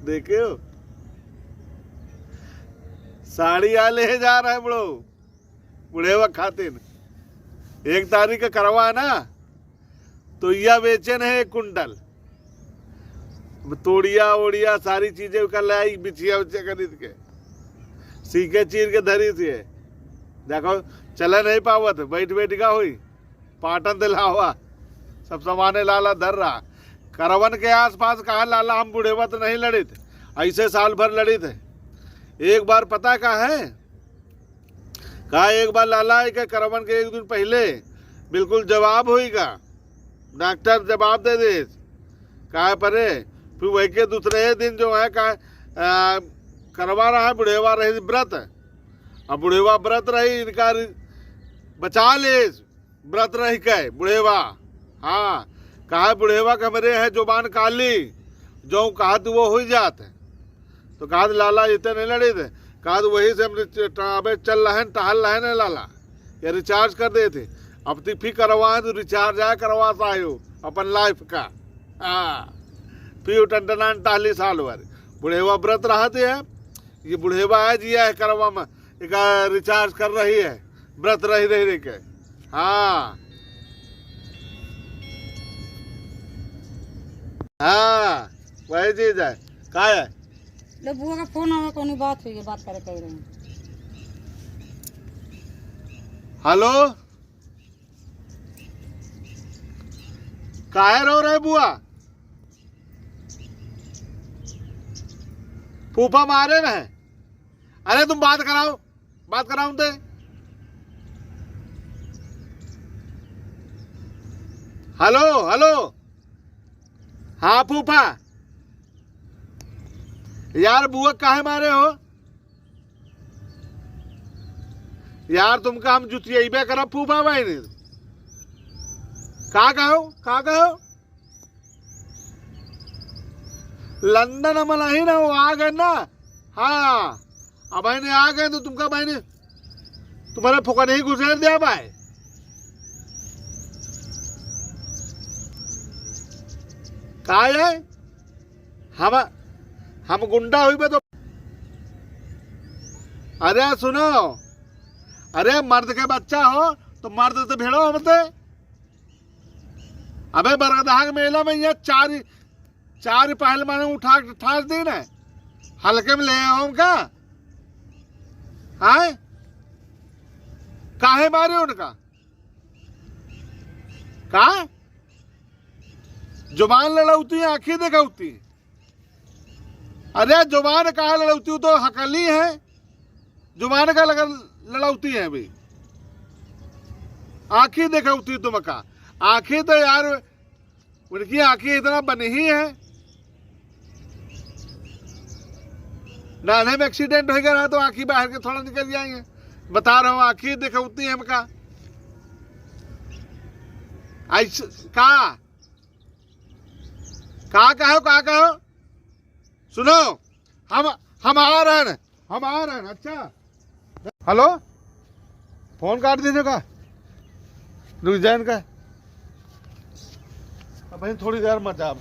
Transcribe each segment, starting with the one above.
देखे हो, साड़ी आ ले जा रहा है बड़ो बुढ़े वक्त खातिर। 1 तारीख का करवा ना तो यह बेचन है 1 कुंटल, तोड़िया ओड़िया सारी चीजें कर लाई, बिछिया उछिया खरीद के सीखे चीर के धरी थी। देखो चला नहीं पावत, बैठ बैठ का हुई पाटन दिला हुआ सब सामाने लाला धर रहा। करवन के आसपास कहा लाला हम बुढ़ेवा तो नहीं लड़े थे, ऐसे साल भर लड़े थे। एक बार पता कहा है, कहा एक बार लाला है कि करवन के 1 दिन पहले बिल्कुल जवाब होगा, डॉक्टर जवाब दे दे कहा परे। फिर वही के दूसरे दिन जो है कहा करवा रहा है बुढ़ेवा रही व्रत, अब बुढ़ेवा व्रत रही इनका बचा ले व्रत रही के बुढ़ेवा। हाँ कहा बुढ़ेवा कमरे है जुबान काली, जो कहा तो वो हो जात है। तो कहा लाला इतने नहीं लड़े थे, कहा वही से हम चल रहे हैं टहल रहे हैं लाला, या रिचार्ज कर दे थे। अब तो फिर करवाए तो रिचार्ज आया करवा पाए अपन लाइफ का। हाँ फिर टन टहली साल भर बुढ़ेवा व्रत रहते है। ये बुढ़ेवा है जिया है करवा में एक रिचार्ज कर रही है, व्रत रही रही के। हाँ हाँ वही चीज है। का है ले बुआ का फोन आवे, कोनी बात हुई है, बात करे कह रहे हैं। हेलो काहे रो रहे बुआ? फूफा मारे में है। अरे तुम बात कराओ, बात कराऊं ते। हेलो हेलो हाँ फूफा, यार बुआ काहे मारे हो यार? तुमका हम जुतियाबे करब फूफा भाई ने। का कहो लंदन हम नहीं ना, वो आ गए ना। हाँ अब भाई ने आ गए तो तुमका भाई ने तुम्हारे फुका नहीं गुजर दिया भाई। का है हम गुंडा हुई तो। अरे सुनो, अरे मर्द के बच्चा हो तो मर्द से भेड़ो हमसे। अबे बरगदाह मेला में ये चार पहल माने उठा ठास दी ना, हल्के में ले हम का। हाँ काहे मारे उनका? का जुबान लड़ौती है, आंखें दिखाती है। अरे जुबान कहा लड़ौती, तो हकली है, जुबान का लड़ौती है भाई, आंखें दिखाती तुम का। आंखें तो यार उनकी आंखें इतना बनी ही है। नाले में एक्सीडेंट हो गया तो आंखें बाहर के थोड़ा निकल जाएंगे। बता रहा हूँ आंखें दिखाती है हमका। का कहो सुनो, हम आ रहे हैं। अच्छा हेलो फोन काट देने का, रुक जाए का। भाई थोड़ी देर मत आप।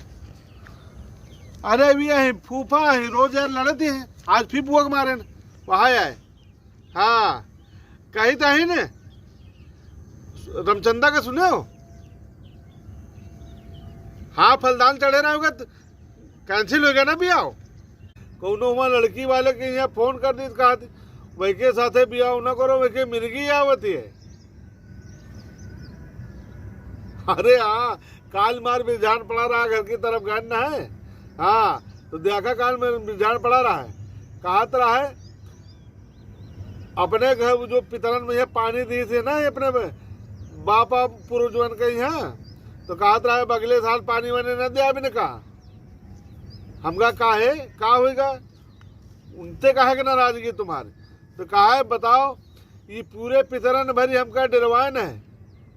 अरे अभी है फूफा है, रोज यार लड़ते हैं, आज फिर बुआ के मारे वहां आए। हाँ कहीं तो है ने रमचंदा का सुने हो? हाँ फलदान चढ़े रहा होगा, कैंसिल हो गया ना बिया। कौनो वहाँ लड़की वाले के यहाँ फोन कर दी, कहा वही के साथे बिया ना करो, वही के मिर्गी आवती है। अरे हाँ काल मार बिरजान पड़ा रहा, घर की तरफ गए ना है। हाँ तो देखा काल में बिरजान पड़ा रहा है। कहा तो रहा है अपने घर जो पितरन में पानी दी थी ना अपने बापा पुरुजवन के यहाँ, तो कहा तो रहा अगले साल पानी वानी न दिया। अभी ने कहा हमका का होगा, उनसे कहा कि नाराजगी तुम्हारी। तो कहा है बताओ ये पूरे पितरन भरी हमका डरवान है,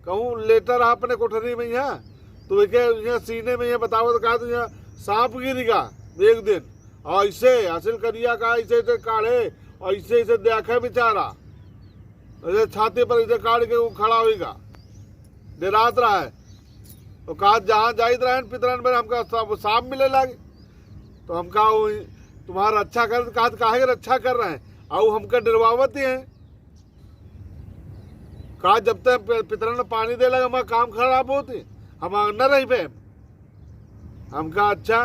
कहूँ लेटर अपने कोठरी में यहाँ, तो यहाँ सीने में यहाँ बताओ। तो कहा तो यहाँ सांप गिरेगा एक दिन, और ऐसे हासिल करिया का ऐसे ऐसे काढ़े और ऐसे ऐसे देखा बेचारा, ऐसे छाती पर ऐसे काट के वो खड़ा होगा, डरात रहा है। तो कहा जहाँ जाइत रहे पितरन में हमका सांप मिले लगे। तो हम कहा तुम्हारा अच्छा कर, कहा काहे कर अच्छा कर रहे हैं, आओ हमका डरवावत ही है। कहा जब तक पितरन ने पानी दे लगा हमारा काम खराब होती, हम न रही पे। हम कहा अच्छा